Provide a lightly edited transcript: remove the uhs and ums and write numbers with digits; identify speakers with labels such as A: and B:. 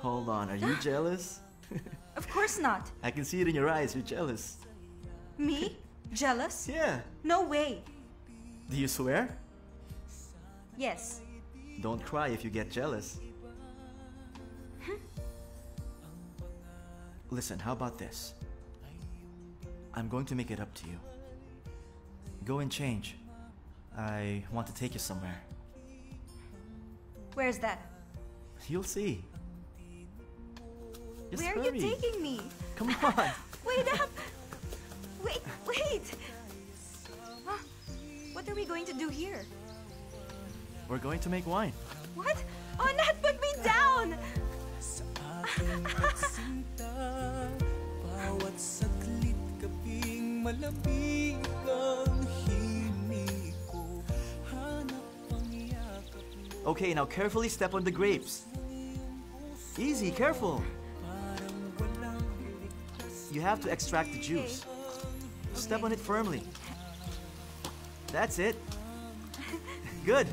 A: Hold on, are you jealous?
B: Of course not.
A: I can see it in your eyes, you're jealous.
B: Me? Jealous?
A: Yeah.
B: No way.
A: Do you swear?
B: Yes.
A: Don't cry if you get jealous. Listen, how about this? I'm going to make it up to you. Go and change. I want to take you somewhere.
B: Where's that?
A: You'll see. Just
B: Where are
A: hurry.
B: you taking me?
A: Come on.
B: Wait up! Wait! Huh? What are we going to do here?
A: We're going to make wine.
B: What? Oh, Nat, put me down!
C: Bawat saglit kaping malamig ang himig ko. Hanap ang yakap mo.
A: Okay, now carefully step on the grapes. Easy, careful. You have to extract the juice. Step on it firmly. That's it. Good.